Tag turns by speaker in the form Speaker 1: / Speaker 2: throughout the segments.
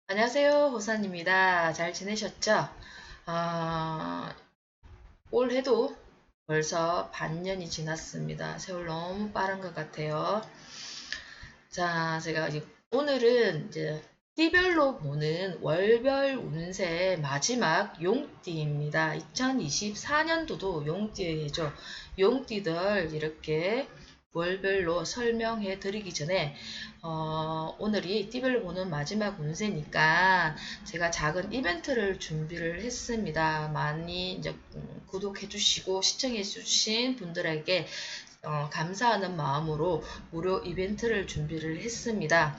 Speaker 1: 안녕하세요, 호산입니다. 잘 지내셨죠? 아, 올해도 벌써 반년이 지났습니다. 세월 너무 빠른 것 같아요. 자, 제가 오늘은 이제 띠별로 보는 월별 운세 마지막 용띠입니다. 2024년도도 용띠의 해죠. 용띠들 이렇게 월별로 설명해 드리기 전에 오늘이 띠별로 보는 마지막 운세니까 제가 작은 이벤트를 준비를 했습니다. 많이 이제 구독해 주시고 시청해 주신 분들에게 감사하는 마음으로 무료 이벤트를 준비를 했습니다.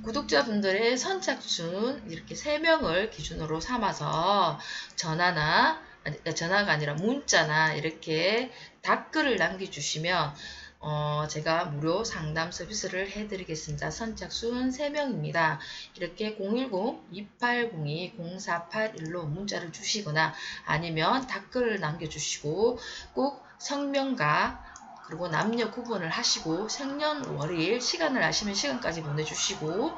Speaker 1: 구독자분들의 선착순 이렇게 3명을 기준으로 삼아서 전화가 아니라 문자나 이렇게 댓글을 남겨주시면 제가 무료 상담 서비스를 해드리겠습니다. 선착순 3명입니다. 이렇게 010-2802-0481로 문자를 주시거나 아니면 댓글을 남겨주시고 꼭 성명과 그리고 남녀 구분을 하시고 생년월일 시간을 아시면 시간까지 보내주시고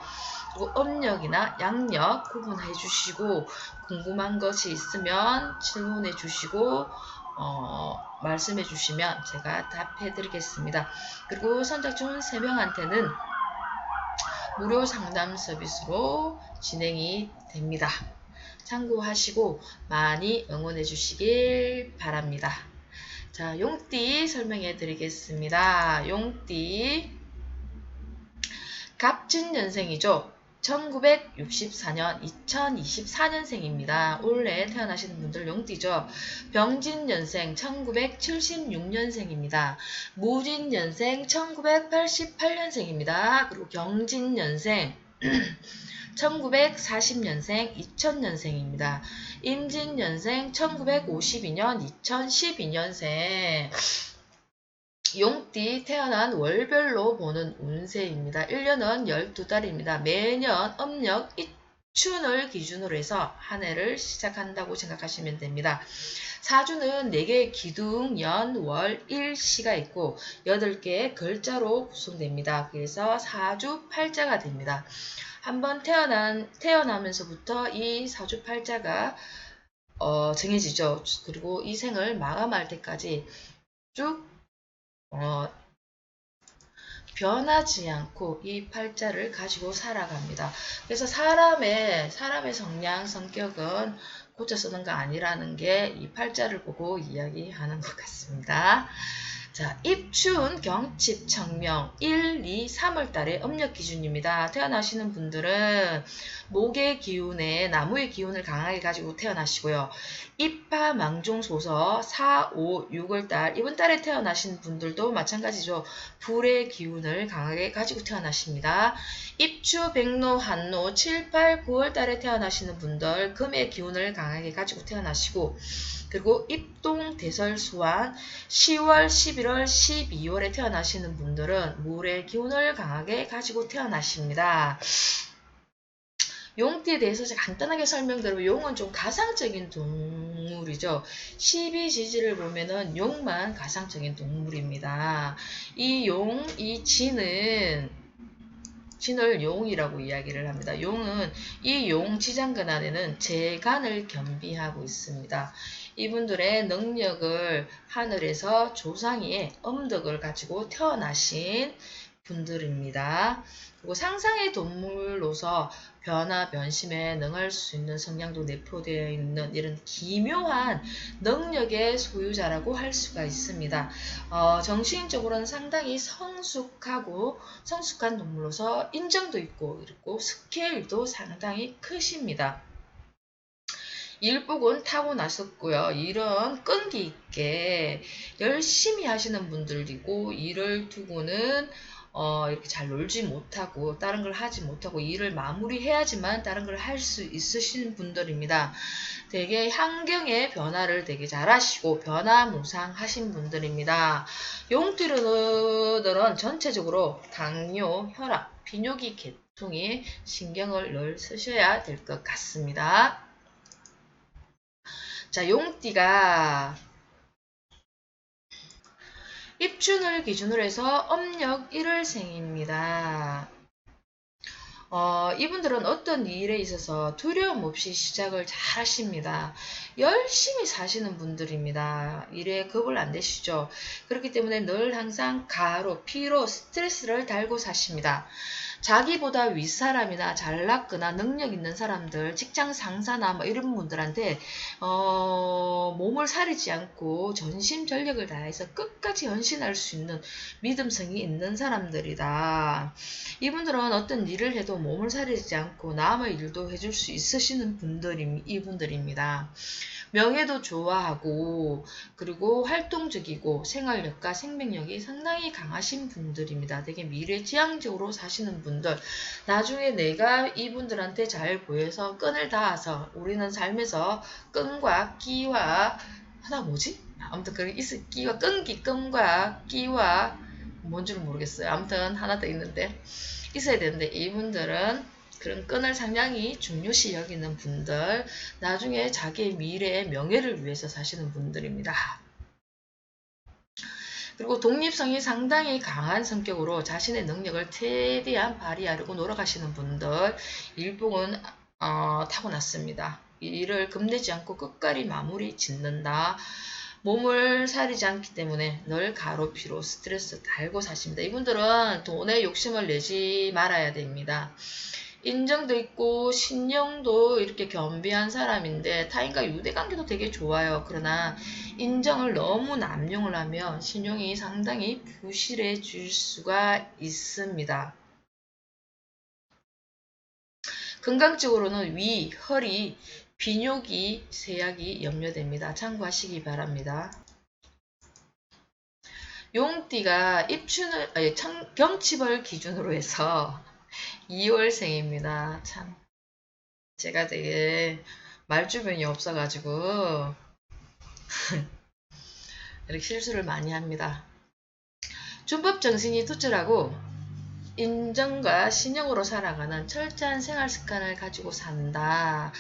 Speaker 1: 그리고 음력이나 양력 구분해 주시고 궁금한 것이 있으면 질문해 주시고 말씀해 주시면 제가 답해 드리겠습니다. 그리고 선착순 3명한테는 무료 상담 서비스로 진행이 됩니다. 참고하시고 많이 응원해 주시길 바랍니다. 자, 용띠 설명해 드리겠습니다. 용띠 갑진년생이죠. 1964년 2024년생입니다. 올해 태어나시는 분들 용띠죠. 병진년생 1976년생입니다. 무진년생 1988년생입니다. 그리고 경진년생 1940년생 2000년생입니다. 임진년생 1952년 2012년생 용띠 태어난 월별로 보는 운세입니다. 1년은 12달입니다. 매년 음력 입춘을 기준으로 해서 한 해를 시작한다고 생각하시면 됩니다. 사주는 4개의 기둥, 연, 월, 일시가 있고 8개의 글자로 구성됩니다. 그래서 사주팔자가 됩니다. 한번 태어나면서부터 이 사주팔자가 정해지죠. 그리고 이 생을 마감할 때까지 쭉 변하지 않고 이 팔자를 가지고 살아갑니다. 그래서 사람의 성량, 성격은 고쳐 쓰는 거 아니라는 게 이 팔자를 보고 이야기하는 것 같습니다. 자, 입춘, 경칩, 청명 1, 2, 3월 달의 음력 기준입니다. 태어나시는 분들은 목의 기운에 나무의 기운을 강하게 가지고 태어나시고요. 입하, 망종, 소서 4, 5, 6월 달 이번 달에 태어나신 분들도 마찬가지죠. 불의 기운을 강하게 가지고 태어나십니다. 입추, 백로, 한로 7, 8, 9월 달에 태어나시는 분들 금의 기운을 강하게 가지고 태어나시고 그리고 입동, 대설, 수완 10월, 11월, 12월에 태어나시는 분들은 물의 기운을 강하게 가지고 태어나십니다. 용띠에 대해서 간단하게 설명드리면 용은 좀 가상적인 동물이죠. 12지지를 보면은 용만 가상적인 동물입니다. 이 용, 이 진을 용이라고 이야기를 합니다. 용은 이 용 지장근 안에는 재간을 겸비하고 있습니다. 이분들의 능력을 하늘에서 조상의 음덕을 가지고 태어나신 분들입니다. 그리고 상상의 동물로서 변화, 변심에 능할 수 있는 성향도 내포되어 있는 이런 기묘한 능력의 소유자라고 할 수가 있습니다. 정신적으로는 상당히 성숙한 동물로서 인정도 있고 그리고 스케일도 상당히 크십니다. 일복은 타고나셨고요. 일은 끈기 있게 열심히 하시는 분들이고 일을 두고는 이렇게 잘 놀지 못하고 다른 걸 하지 못하고 일을 마무리해야지만 다른 걸 할 수 있으신 분들입니다. 되게 환경의 변화를 되게 잘하시고 변화무쌍하신 분들입니다. 용띠들은 전체적으로 당뇨, 혈압, 비뇨기 계통에 신경을 늘 쓰셔야 될 것 같습니다. 자, 용띠가 입춘을 기준으로 해서 음력 1월생입니다. 이분들은 어떤 일에 있어서 두려움 없이 시작을 잘 하십니다. 열심히 사시는 분들입니다. 일에 겁을 안 내시죠. 그렇기 때문에 늘 항상 가로, 피로, 스트레스를 달고 사십니다. 자기보다 윗사람이나 잘났거나 능력 있는 사람들, 직장 상사나 뭐 이런 분들한테 몸을 사리지 않고 전심전력을 다해서 끝까지 헌신할 수 있는 믿음성이 있는 사람들이다. 이분들은 어떤 일을 해도 몸을 사리지 않고 남의 일도 해줄 수 있으시는 이분들입니다. 명예도 좋아하고 그리고 활동적이고 생활력과 생명력이 상당히 강하신 분들입니다. 되게 미래지향적으로 사시는 분들. 나중에 내가 이분들한테 잘 보여서 끈을 닿아서 우리는 삶에서 끈과 끼와 하나 뭐지? 아무튼 그게 끼와 끈과 끼와 뭔 줄은 모르겠어요. 아무튼 하나 더 있는데 있어야 되는데 이분들은 그런 끈을 상당히 중요시 여기는 분들, 나중에 자기의 미래의 명예를 위해서 사시는 분들입니다. 그리고 독립성이 상당히 강한 성격으로 자신의 능력을 최대한 발휘하려고 노력하시는 분들, 일복은 타고났습니다. 일을 겁내지 않고 끝까지 마무리 짓는다. 몸을 사리지 않기 때문에 늘 가로피로 스트레스 달고 사십니다. 이분들은 돈에 욕심을 내지 말아야 됩니다. 인정도 있고 신용도 이렇게 겸비한 사람인데 타인과 유대관계도 되게 좋아요. 그러나 인정을 너무 남용을 하면 신용이 상당히 부실해질 수가 있습니다. 건강적으로는 위, 허리, 비뇨기, 세약이 염려됩니다. 참고하시기 바랍니다. 용띠가 경칩을 기준으로 해서 2월생입니다. 참 제가 되게 말주변이 없어가지고 이렇게 실수를 많이 합니다. 준법정신이 투철하고 인정과 신용으로 살아가는 철저한 생활 습관을 가지고 산다.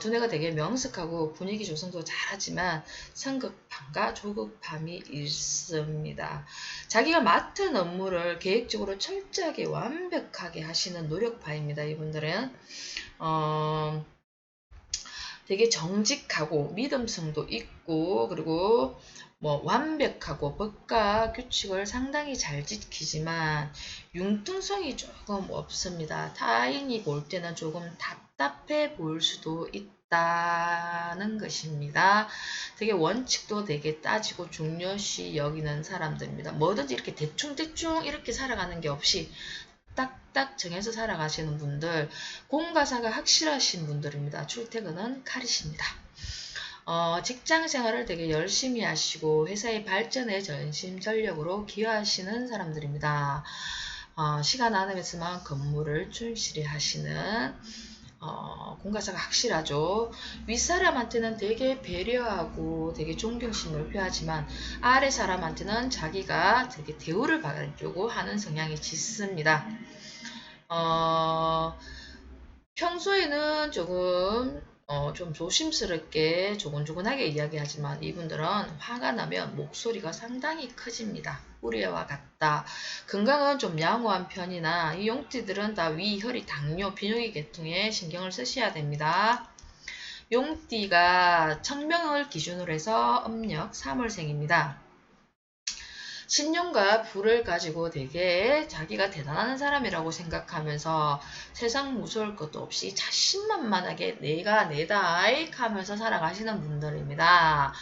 Speaker 1: 두뇌가 되게 명석하고 분위기 조성도 잘하지만 성급함과 조급함이 있습니다. 자기가 맡은 업무를 계획적으로 철저하게 완벽하게 하시는 노력파입니다. 이분들은 되게 정직하고 믿음성도 있고 그리고 뭐 완벽하고 법과 규칙을 상당히 잘 지키지만 융통성이 조금 없습니다. 타인이 볼 때는 조금 답답해 보일 수도 있다는 것입니다. 되게 원칙도 되게 따지고 중요시 여기는 사람들입니다. 뭐든지 이렇게 대충 이렇게 살아가는 게 없이 딱딱 정해서 살아가시는 분들, 공과사가 확실하신 분들입니다. 출퇴근은 칼이십니다. 직장 생활을 되게 열심히 하시고 회사의 발전에 전심전력으로 기여하시는 사람들입니다. 시간 안에서만 근무를 충실히 하시는 공과사가 확실하죠. 윗사람한테는 되게 배려하고 되게 존경심을 표하지만 아래 사람한테는 자기가 되게 대우를 받으려고 하는 성향이 짙습니다. 평소에는 조금 좀 조심스럽게 조곤조곤하게 이야기하지만 이분들은 화가 나면 목소리가 상당히 커집니다. 우리와 같다. 건강은 좀 양호한 편이나 이 용띠들은 다 위, 혈이, 당뇨, 비뇨기 계통에 신경을 쓰셔야 됩니다. 용띠가 청명을 기준으로 해서 음력 3월생입니다. 신용과 부를 가지고 되게 자기가 대단한 사람이라고 생각하면서 세상 무서울 것도 없이 자신만만하게 내가 내다 하면서 살아가시는 분들입니다.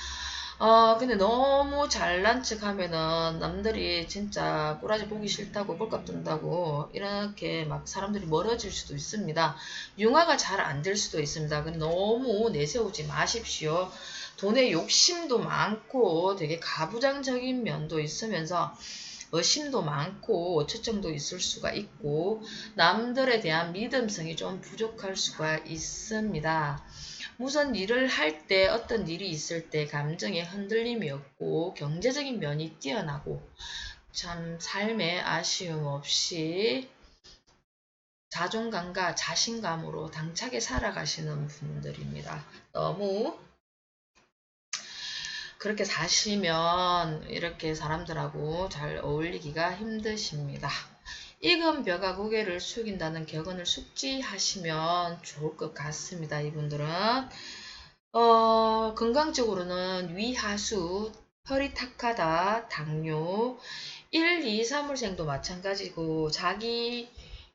Speaker 1: 근데 너무 잘난 척 하면은 남들이 진짜 꼬라지 보기 싫다고 꼴값 든다고 이렇게 막 사람들이 멀어질 수도 있습니다. 융화가 잘 안 될 수도 있습니다. 근데 너무 내세우지 마십시오. 돈에 욕심도 많고 되게 가부장적인 면도 있으면서 의심도 많고 어처증도 있을 수가 있고 남들에 대한 믿음성이 좀 부족할 수가 있습니다. 무슨 일을 할 때 어떤 일이 있을 때 감정에 흔들림이 없고 경제적인 면이 뛰어나고 참 삶에 아쉬움 없이 자존감과 자신감으로 당차게 살아가시는 분들입니다. 너무 그렇게 사시면 이렇게 사람들하고 잘 어울리기가 힘드십니다. 익은 벼가 고개를 숙인다는 격언을 숙지하시면 좋을 것 같습니다. 이분들은 건강적으로는 위하수, 혈이 탁하다, 당뇨, 1, 2, 3월생도 마찬가지고 자기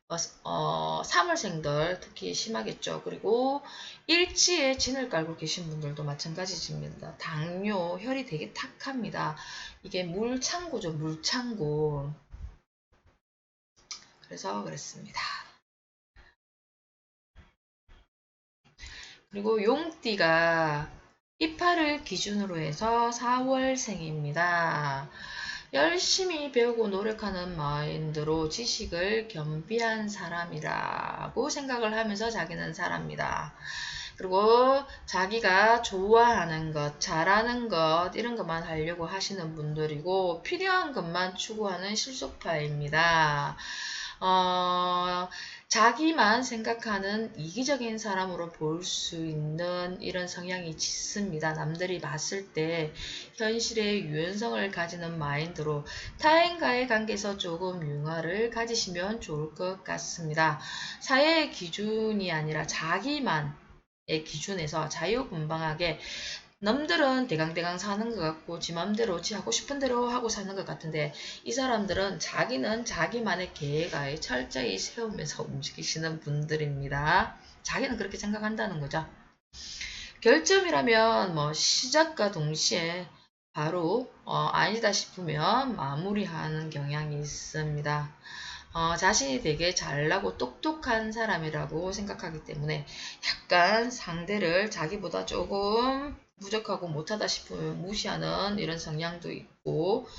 Speaker 1: 3월생들 특히 심하겠죠. 그리고 일지에 진을 깔고 계신 분들도 마찬가지입니다. 당뇨, 혈이 되게 탁합니다. 이게 물창고죠. 물창고. 그래서 그랬습니다. 그리고 용띠가 이파를 기준으로 해서 4월생입니다. 열심히 배우고 노력하는 마인드로 지식을 겸비한 사람이라고 생각을 하면서 자기는 살아갑니다. 그리고 자기가 좋아하는 것, 잘하는 것 이런 것만 하려고 하시는 분들이고 필요한 것만 추구하는 실속파입니다. 자기만 생각하는 이기적인 사람으로 볼 수 있는 이런 성향이 짙습니다. 남들이 봤을 때 현실의 유연성을 가지는 마인드로 타인과의 관계에서 조금 융화를 가지시면 좋을 것 같습니다. 사회의 기준이 아니라 자기만의 기준에서 자유분방하게 남들은 대강대강 사는 것 같고 지 맘대로 지 하고 싶은 대로 하고 사는 것 같은데 이 사람들은 자기는 자기만의 계획에 철저히 세우면서 움직이시는 분들입니다. 자기는 그렇게 생각한다는 거죠. 결점이라면 뭐 시작과 동시에 바로 아니다 싶으면 마무리하는 경향이 있습니다. 자신이 되게 잘나고 똑똑한 사람이라고 생각하기 때문에 약간 상대를 자기보다 조금 부족하고 못하다 싶으면 무시하는 이런 성향도 있고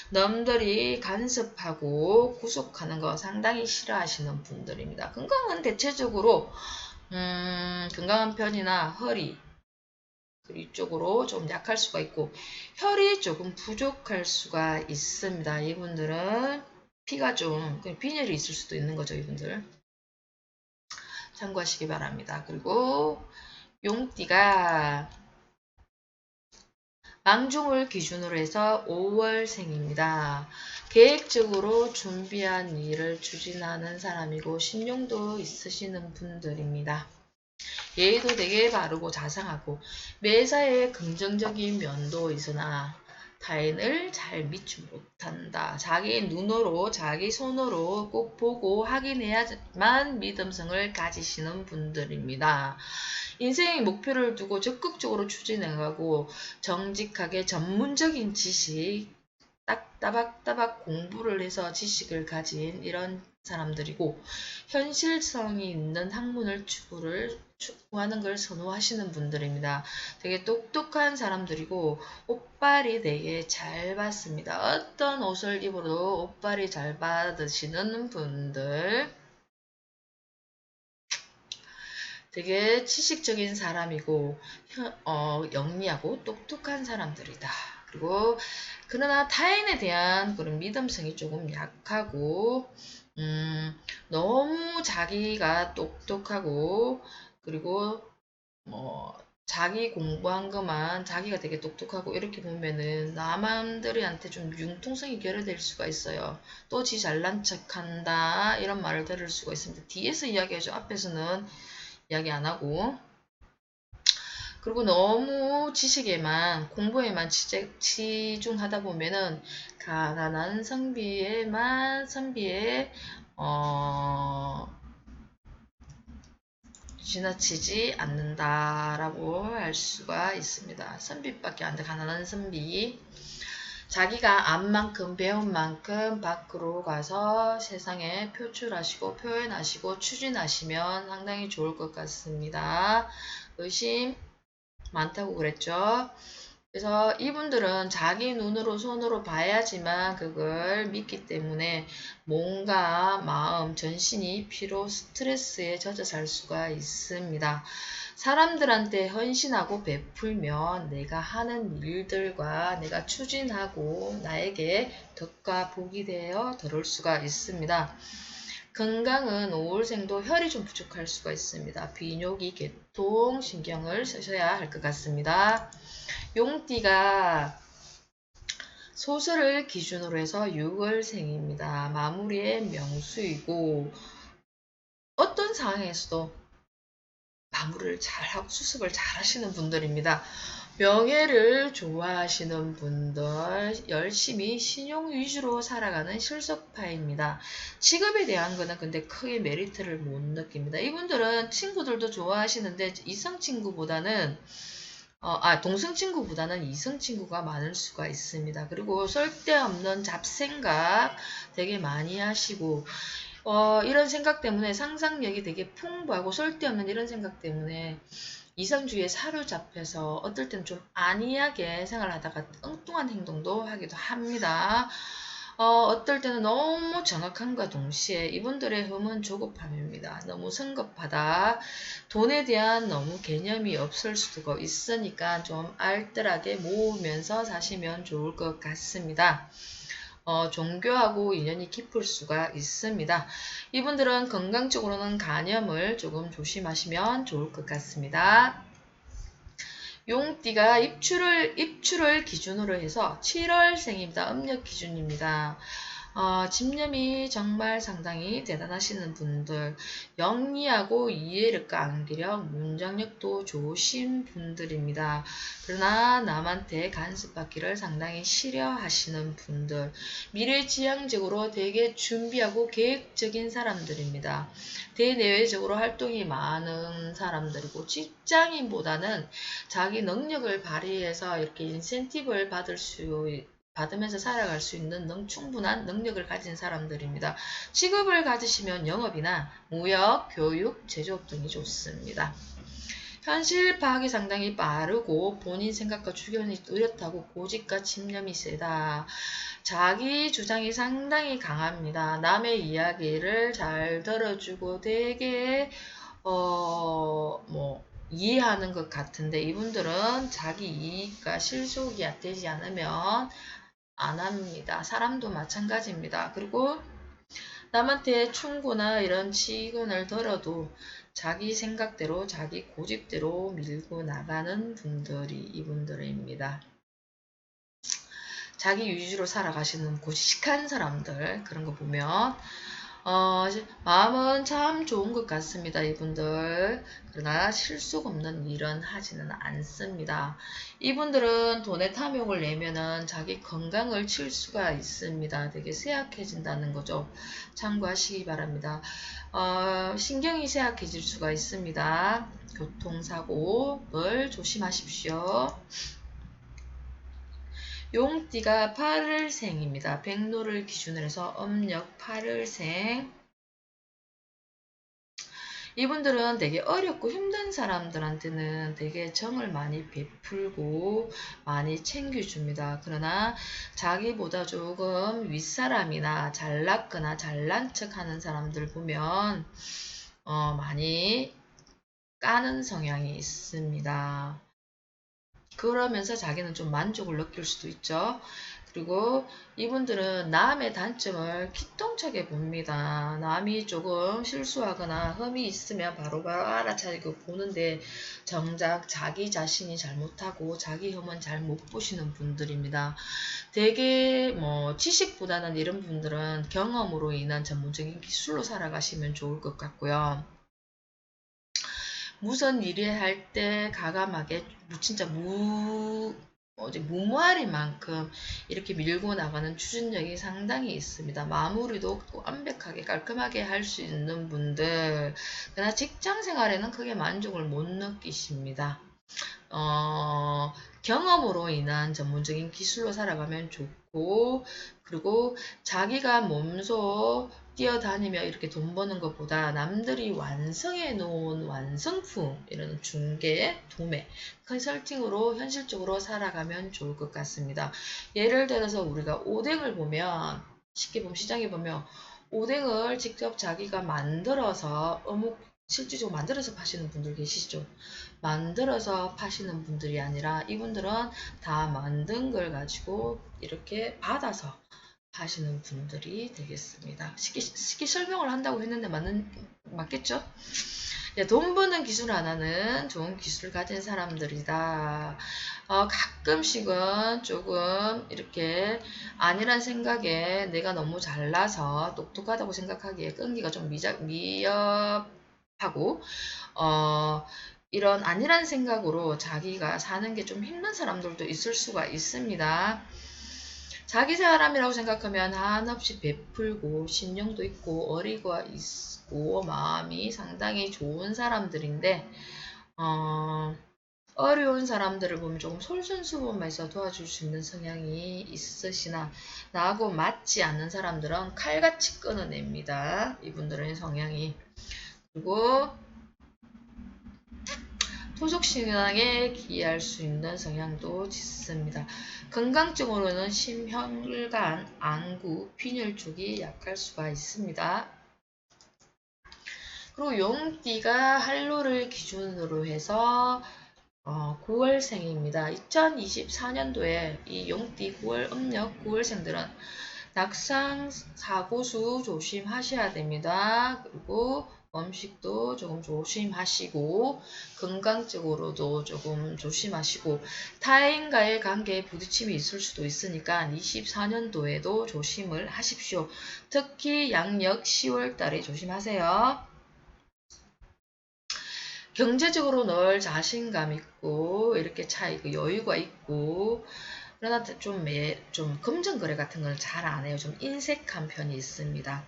Speaker 1: 남들이 간섭하고 구속하는 거 상당히 싫어하시는 분들입니다. 건강은 대체적으로 건강한 편이나 허리 이쪽으로 좀 약할 수가 있고 혈이 조금 부족할 수가 있습니다. 이분들은 피가 좀 빈혈이 있을 수도 있는 거죠. 이분들 참고하시기 바랍니다. 그리고 용띠가 망중을 기준으로 해서 5월생입니다. 계획적으로 준비한 일을 추진하는 사람이고 신용도 있으시는 분들입니다. 예의도 되게 바르고 자상하고 매사에 긍정적인 면도 있으나 타인을 잘 믿지 못한다. 자기 눈으로 자기 손으로 꼭 보고 확인해야만 믿음성을 가지시는 분들입니다. 인생의 목표를 두고 적극적으로 추진해가고 정직하게 전문적인 지식 따박따박 공부를 해서 지식을 가진 이런 사람들이고 현실성이 있는 학문을 추구하는 걸 선호하시는 분들입니다. 되게 똑똑한 사람들이고 옷빨이 되게 잘 받습니다. 어떤 옷을 입어도 옷빨이 잘 받으시는 분들 되게 지식적인 사람이고 영리하고 똑똑한 사람들이다. 그리고 그러나 타인에 대한 그런 믿음성이 조금 약하고 너무 자기가 똑똑하고 그리고 자기 공부한 것만 자기가 되게 똑똑하고 이렇게 보면은 남들한테 좀 융통성이 결여될 수가 있어요. 또 지 잘난 척한다 이런 말을 들을 수가 있습니다. 뒤에서 이야기하죠. 앞에서는 이야기 안 하고 그리고 너무 지식에만 공부에만 치중하다 보면은 가난한 선비에 지나치지 않는다라고 할 수가 있습니다. 선비밖에 안 돼. 가난한 선비. 자기가 안 만큼 배운 만큼 밖으로 가서 세상에 표출하시고 표현하시고 추진하시면 상당히 좋을 것 같습니다. 의심 많다고 그랬죠. 그래서 이분들은 자기 눈으로 손으로 봐야지만 그걸 믿기 때문에 몸과 마음, 전신이 피로, 스트레스에 젖어 살 수가 있습니다. 사람들한테 헌신하고 베풀면 내가 하는 일들과 내가 추진하고 나에게 덕과 복이 되어 들어올 수가 있습니다. 건강은 5월생도 혈이 좀 부족할 수가 있습니다. 비뇨기, 개통, 신경을 쓰셔야 할 것 같습니다. 용띠가 소설을 기준으로 해서 6월생입니다. 마무리의 명수이고 어떤 상황에서도 마무리를 잘하고 수습을 잘 하시는 분들입니다. 명예를 좋아하시는 분들, 열심히 신용 위주로 살아가는 실속파입니다. 직업에 대한 거는 근데 크게 메리트를 못 느낍니다. 이분들은 친구들도 좋아하시는데 이성 친구보다는 동성 친구보다는 이성 친구가 많을 수가 있습니다. 그리고 쓸데없는 잡생각 되게 많이 하시고 이런 생각 때문에 상상력이 되게 풍부하고 쓸데없는 이런 생각 때문에 이성주의에 사로잡혀서 어떨 때는 좀 안이하게 생활하다가 엉뚱한 행동도 하기도 합니다. 어떨 때는 너무 정확함과 동시에 이분들의 흠은 조급함입니다. 너무 성급하다. 돈에 대한 너무 개념이 없을 수도 있으니까 좀 알뜰하게 모으면서 사시면 좋을 것 같습니다. 종교하고 인연이 깊을 수가 있습니다. 이분들은 건강적으로는 간염을 조금 조심하시면 좋을 것 같습니다. 용띠가 입출을 기준으로 해서 7월생입니다. 음력 기준입니다. 집념이 정말 상당히 대단하시는 분들, 영리하고 이해력과 암기력, 문장력도 좋으신 분들입니다. 그러나 남한테 간섭받기를 상당히 싫어하시는 분들, 미래지향적으로 되게 준비하고 계획적인 사람들입니다. 대내외적으로 활동이 많은 사람들이고 직장인보다는 자기 능력을 발휘해서 이렇게 인센티브를 받으면서 살아갈 수 있는 충분한 능력을 가진 사람들입니다. 직업을 가지시면 영업이나 무역, 교육, 제조업 등이 좋습니다. 현실 파악이 상당히 빠르고 본인 생각과 주견이 뚜렷하고 고집과 집념이 세다. 자기 주장이 상당히 강합니다. 남의 이야기를 잘 들어주고 되게 이해하는 것 같은데 이분들은 자기 이익과 실속이 되지 않으면 안 합니다. 사람도 마찬가지입니다. 그리고 남한테 충고나 이런 치근을 들어도 자기 생각대로 자기 고집대로 밀고 나가는 분들이 이분들입니다. 자기 위주로 살아가시는 고지식한 사람들 그런 거 보면 마음은 참 좋은 것 같습니다. 이분들. 그러나 실속 없는 일은 하지는 않습니다. 이분들은 돈의 탐욕을 내면은 자기 건강을 칠 수가 있습니다. 되게 쇠약해진다는 거죠. 참고하시기 바랍니다. 신경이 쇠약해질 수가 있습니다. 교통사고를 조심하십시오. 용띠가 8월생입니다. 백로를 기준으로 해서 음력 8월생. 이분들은 되게 어렵고 힘든 사람들한테는 되게 정을 많이 베풀고 많이 챙겨줍니다. 그러나 자기보다 조금 윗사람이나 잘났거나 잘난 척하는 사람들 보면 많이 까는 성향이 있습니다. 그러면서 자기는 좀 만족을 느낄 수도 있죠. 그리고 이분들은 남의 단점을 기똥차게 봅니다. 남이 조금 실수하거나 흠이 있으면 바로바로 알아차리고 보는데 정작 자기 자신이 잘못하고 자기 흠은 잘 못 보시는 분들입니다. 되게 지식보다는 이런 분들은 경험으로 인한 전문적인 기술로 살아가시면 좋을 것 같고요. 무선 일을 때 가감하게 진짜 무모할 만큼 이렇게 밀고 나가는 추진력이 상당히 있습니다. 마무리도 완벽하게 깔끔하게 할 수 있는 분들 그러나 직장 생활에는 크게 만족을 못 느끼십니다. 경험으로 인한 전문적인 기술로 살아가면 좋고 그리고 자기가 몸소 뛰어다니며 이렇게 돈 버는 것보다 남들이 완성해 놓은 완성품 이런 중개, 도매, 컨설팅으로 현실적으로 살아가면 좋을 것 같습니다. 예를 들어서 우리가 오뎅을 보면 쉽게 보면 시장에 보면 오뎅을 직접 자기가 만들어서 실질적으로 만들어서 파시는 분들 계시죠. 만들어서 파시는 분들이 아니라 이분들은 다 만든 걸 가지고 이렇게 받아서 파시는 분들이 되겠습니다. 쉽게 설명을 한다고 했는데 맞겠죠? 돈 버는 기술 하나는 좋은 기술을 가진 사람들이다. 가끔씩은 조금 이렇게 아니란 생각에 내가 너무 잘나서 똑똑하다고 생각하기에 끈기가 좀 미흡하고 이런 아니란 생각으로 자기가 사는 게 좀 힘든 사람들도 있을 수가 있습니다. 자기 사람이라고 생각하면 한없이 베풀고 신용도 있고 어리고 있고 마음이 상당히 좋은 사람들인데 어려운 사람들을 보면 조금 솔선수범해서 도와줄 수 있는 성향이 있으시나 나하고 맞지 않는 사람들은 칼같이 끊어냅니다. 이분들의 성향이. 그리고 토속신앙에 기여할 수 있는 성향도 짙습니다. 건강적으로는 심혈관, 안구, 빈혈 쪽이 약할 수가 있습니다. 그리고 용띠가 한로를 기준으로 해서 9월생입니다. 2024년도에 이 용띠 9월 음력 9월생들은 낙상, 사고수 조심하셔야 됩니다. 그리고 음식도 조금 조심하시고 건강적으로도 조금 조심하시고 타인과의 관계에 부딪힘이 있을 수도 있으니까 24년도에도 조심을 하십시오. 특히 양력 10월 달에 조심하세요. 경제적으로 늘 자신감 있고 이렇게 차이고 여유가 있고 그러나 좀 금전거래 같은 걸 잘 안 해요. 좀 인색한 편이 있습니다.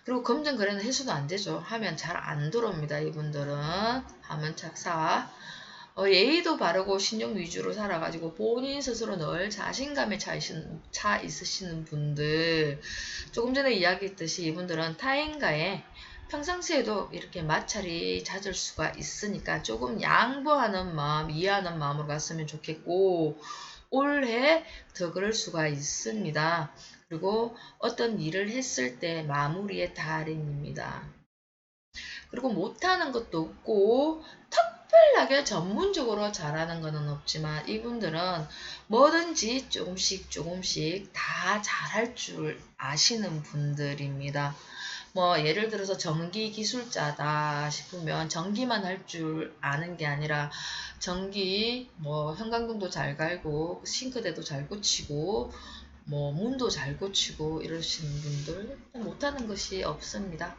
Speaker 1: 그리고 금전거래는 해서도 안 되죠. 하면 잘 안 들어옵니다. 이분들은 하면 착사. 예의도 바르고 신용 위주로 살아가지고 본인 스스로 늘 자신감에 차 있으시는 분들 조금 전에 이야기했듯이 이분들은 타인과의 평상시에도 이렇게 마찰이 잦을 수가 있으니까 조금 양보하는 마음, 이해하는 마음으로 갔으면 좋겠고 올해 더 그럴 수가 있습니다. 그리고 어떤 일을 했을 때 마무리의 달인입니다. 그리고 못하는 것도 없고 특별하게 전문적으로 잘하는 것은 없지만 이분들은 뭐든지 조금씩 다 잘할 줄 아시는 분들입니다. 뭐 예를 들어서 전기 기술자다 싶으면 전기만 할 줄 아는 게 아니라 전기 뭐 현관등도 잘 갈고 싱크대도 잘 고치고 뭐 문도 잘 고치고 이러시는 분들 못하는 것이 없습니다.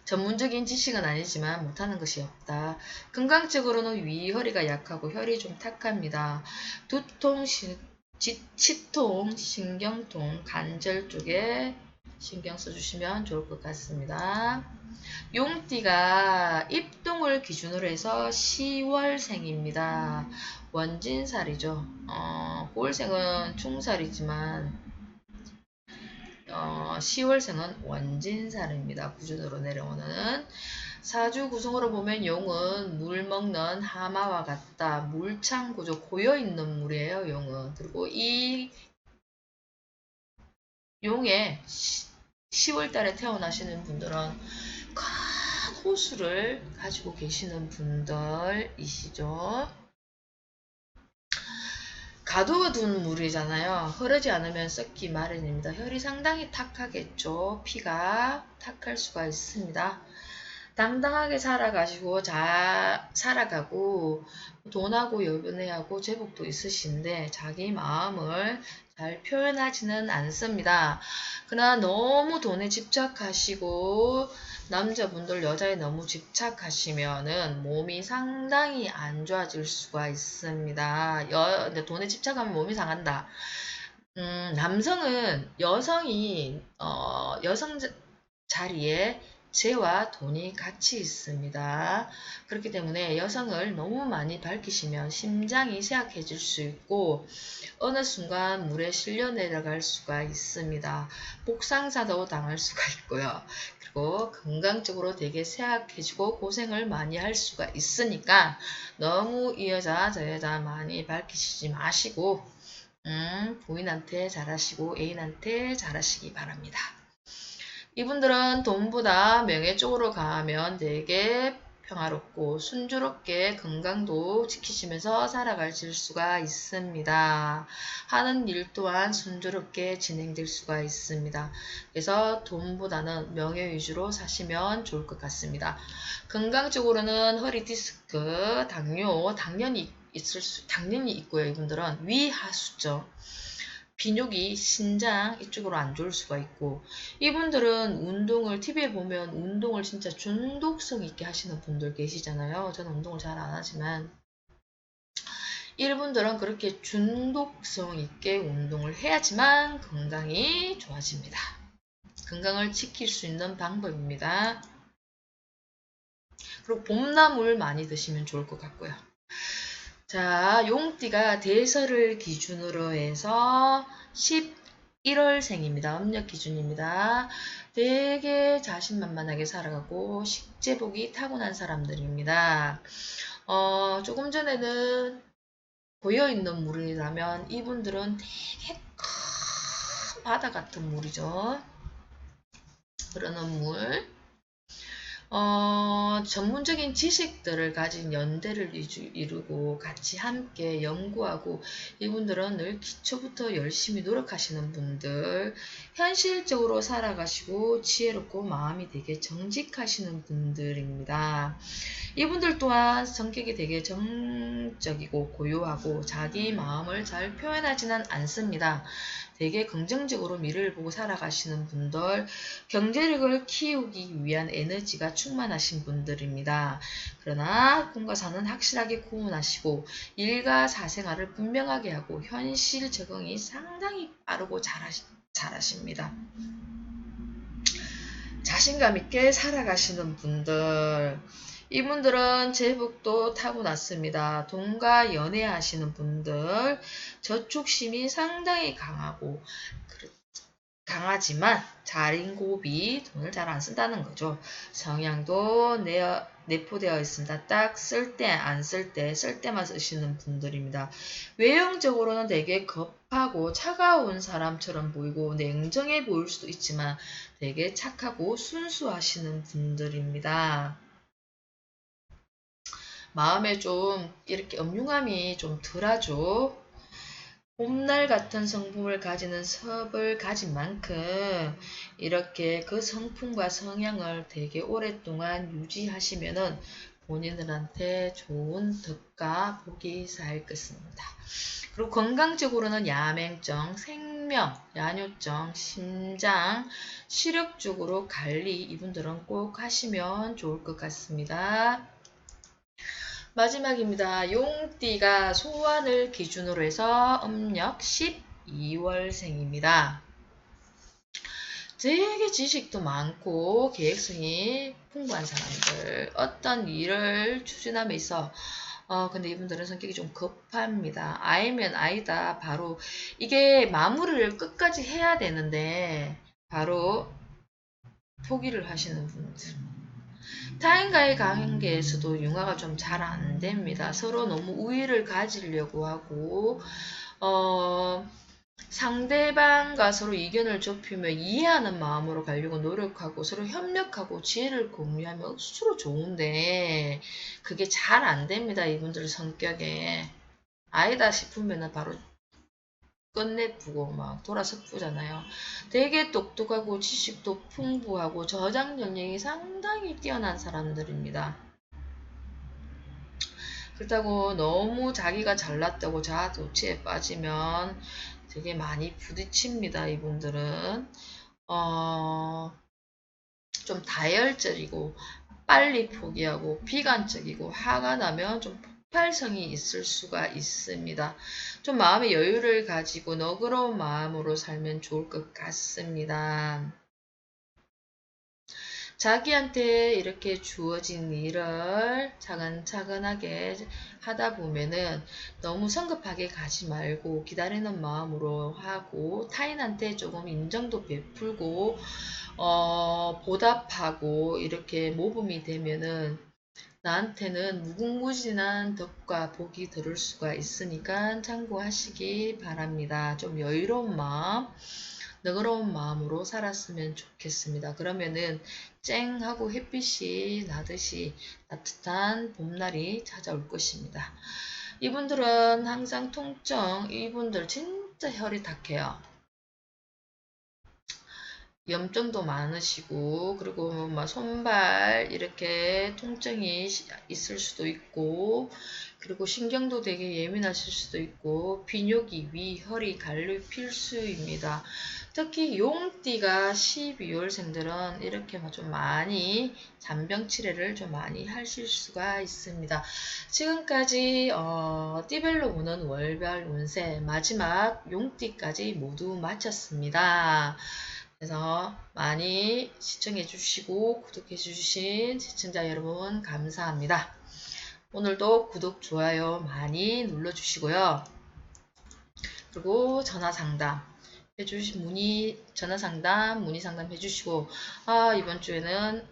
Speaker 1: 전문적인 지식은 아니지만 못하는 것이 없다. 건강적으로는 위, 허리가 약하고 혈이 좀 탁합니다. 두통, 치통, 신경통, 관절 쪽에 신경 써주시면 좋을 것 같습니다. 용띠가 입동을 기준으로 해서 10월생입니다. 원진살이죠. 9월생은 충살이지만 10월생은 원진살입니다. 구준으로 내려오는 사주 구성으로 보면 용은 물 먹는 하마와 같다. 물창 구조 고여있는 물이에요. 용은. 그리고 이 용에 10월 달에 태어나시는 분들은 큰 호수를 가지고 계시는 분들이시죠. 가둬둔 물이잖아요. 흐르지 않으면 썩기 마련입니다. 혈이 상당히 탁하겠죠. 피가 탁할 수가 있습니다. 당당하게 살아가시고 살아가고 돈하고 여변해하고 제복도 있으신데 자기 마음을 잘 표현하지는 않습니다. 그러나 너무 돈에 집착하시고 남자분들 여자에 너무 집착하시면은 몸이 상당히 안 좋아질 수가 있습니다. 근데 돈에 집착하면 몸이 상한다. 남성은 여성 자리에 재와 돈이 같이 있습니다. 그렇기 때문에 여성을 너무 많이 밝히시면 심장이 쇠약해질 수 있고 어느 순간 물에 실려 내려갈 수가 있습니다. 복상사도 당할 수가 있고요. 그리고 건강적으로 되게 쇠약해지고 고생을 많이 할 수가 있으니까 너무 이 여자 저 여자 많이 밝히시지 마시고 부인한테 잘하시고 애인한테 잘하시기 바랍니다. 이분들은 돈보다 명예 쪽으로 가면 되게 평화롭고 순조롭게 건강도 지키시면서 살아가실 수가 있습니다. 하는 일 또한 순조롭게 진행될 수가 있습니다. 그래서 돈보다는 명예 위주로 사시면 좋을 것 같습니다. 건강적으로는 허리 디스크, 당뇨, 당연히 있고요. 이분들은 위하수죠. 비뇨기, 신장 이쪽으로 안 좋을 수가 있고, 이분들은 운동을 TV에 보면 운동을 진짜 중독성 있게 하시는 분들 계시잖아요. 저는 운동을 잘 안 하지만 이분들은 그렇게 중독성 있게 운동을 해야지만 건강이 좋아집니다. 건강을 지킬 수 있는 방법입니다. 그리고 봄나물 많이 드시면 좋을 것 같고요. 자, 용띠가 대설을 기준으로 해서 11월생입니다. 음력 기준입니다. 되게 자신만만하게 살아가고 식재복이 타고난 사람들입니다. 조금 전에는 고여있는 물이라면 이분들은 되게 큰 바다 같은 물이죠. 흐르는 물. 전문적인 지식들을 가진 연대를 이루고 같이 함께 연구하고, 이분들은 늘 기초부터 열심히 노력하시는 분들, 현실적으로 살아가시고 지혜롭고 마음이 되게 정직하시는 분들입니다. 이분들 또한 성격이 되게 정적이고 고요하고 자기 마음을 잘 표현하지는 않습니다. 되게 긍정적으로 미래를 보고 살아가시는 분들, 경제력을 키우기 위한 에너지가 충만하신 분들입니다. 그러나 꿈과 사는 확실하게 구분하시고 일과 사생활을 분명하게 하고 현실 적응이 상당히 빠르고 잘하십니다. 자신감 있게 살아가시는 분들, 이분들은 제복도 타고났습니다. 돈과 연애하시는 분들, 저축심이 상당히 강하지만 자린고비, 돈을 잘 안 쓴다는 거죠. 성향도 내포되어 있습니다. 딱 쓸 때, 안 쓸 때, 쓸 때만 쓰시는 분들입니다. 외형적으로는 되게 급하고 차가운 사람처럼 보이고 냉정해 보일 수도 있지만 되게 착하고 순수하시는 분들입니다. 마음에 좀 이렇게 엄중함이 좀 덜하죠. 봄날 같은 성품을 가지는 섭을 가진 만큼 이렇게 그 성품과 성향을 되게 오랫동안 유지하시면은 본인들한테 좋은 덕과 복이 쌓일 것입니다. 그리고 건강적으로는 야맹증, 생명, 야뇨증, 심장, 시력적으로 관리 이분들은 꼭 하시면 좋을 것 같습니다. 마지막입니다. 용띠가 소환을 기준으로 해서 음력 12월생입니다. 되게 지식도 많고 계획성이 풍부한 사람들, 어떤 일을 추진함에 있어 근데 이분들은 성격이 좀 급합니다. 아이면 아이다. 바로 이게 마무리를 끝까지 해야 되는데 바로 포기를 하시는 분들. 타인과의 관계에서도 융화가 좀 잘 안 됩니다. 서로 너무 우위를 가지려고 하고 상대방과 서로 의견을 좁히며 이해하는 마음으로 가려고 노력하고 서로 협력하고 지혜를 공유하면 억수로 좋은데 그게 잘 안 됩니다. 이분들 성격에. 아니다 싶으면 바로 끝내부고 막 돌아서쁘잖아요. 되게 똑똑하고 지식도 풍부하고 저장 능력이 상당히 뛰어난 사람들입니다. 그렇다고 너무 자기가 잘났다고 자아도취에 빠지면 되게 많이 부딪힙니다. 이분들은 좀 다혈질이고 빨리 포기하고 비관적이고 화가 나면 좀 폭발성이 있을 수가 있습니다. 좀 마음의 여유를 가지고 너그러운 마음으로 살면 좋을 것 같습니다. 자기한테 이렇게 주어진 일을 차근차근하게 하다 보면은 너무 성급하게 가지 말고 기다리는 마음으로 하고 타인한테 조금 인정도 베풀고 보답하고 이렇게 모범이 되면은 나한테는 무궁무진한 덕과 복이 들을 수가 있으니까 참고하시기 바랍니다. 좀 여유로운 마음, 너그러운 마음으로 살았으면 좋겠습니다. 그러면은 쨍 하고 햇빛이 나듯이 따뜻한 봄날이 찾아올 것입니다. 이분들은 항상 통증, 이분들 진짜 혈이 탁해요. 염증도 많으시고, 그리고 막 손발 이렇게 통증이 있을 수도 있고, 그리고 신경도 되게 예민하실 수도 있고, 비뇨기, 위, 혈이 갈류 필수입니다. 특히 용띠가 12월생들은 이렇게 좀 많이 잔병 치레를 좀 많이 하실 수가 있습니다. 지금까지 띠별로 보는 월별 운세 마지막 용띠까지 모두 마쳤습니다. 그래서 많이 시청해 주시고 구독해 주신 시청자 여러분 감사합니다. 오늘도 구독, 좋아요 많이 눌러주시고요. 그리고 전화상담 전화상담, 문의상담 해주시고, 이번 주에는,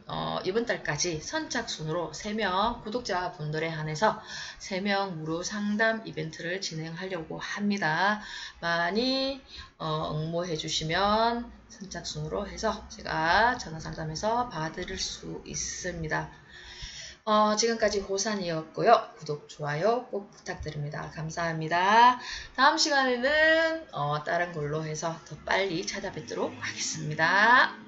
Speaker 1: 이번 달까지 선착순으로 3명 구독자분들에 한해서 3명 무료 상담 이벤트를 진행하려고 합니다. 많이, 응모해 주시면 선착순으로 해서 제가 전화상담에서 봐드릴 수 있습니다. 지금까지 호산이었고요. 구독, 좋아요 꼭 부탁드립니다. 감사합니다. 다음 시간에는 다른 걸로 해서 더 빨리 찾아뵙도록 하겠습니다.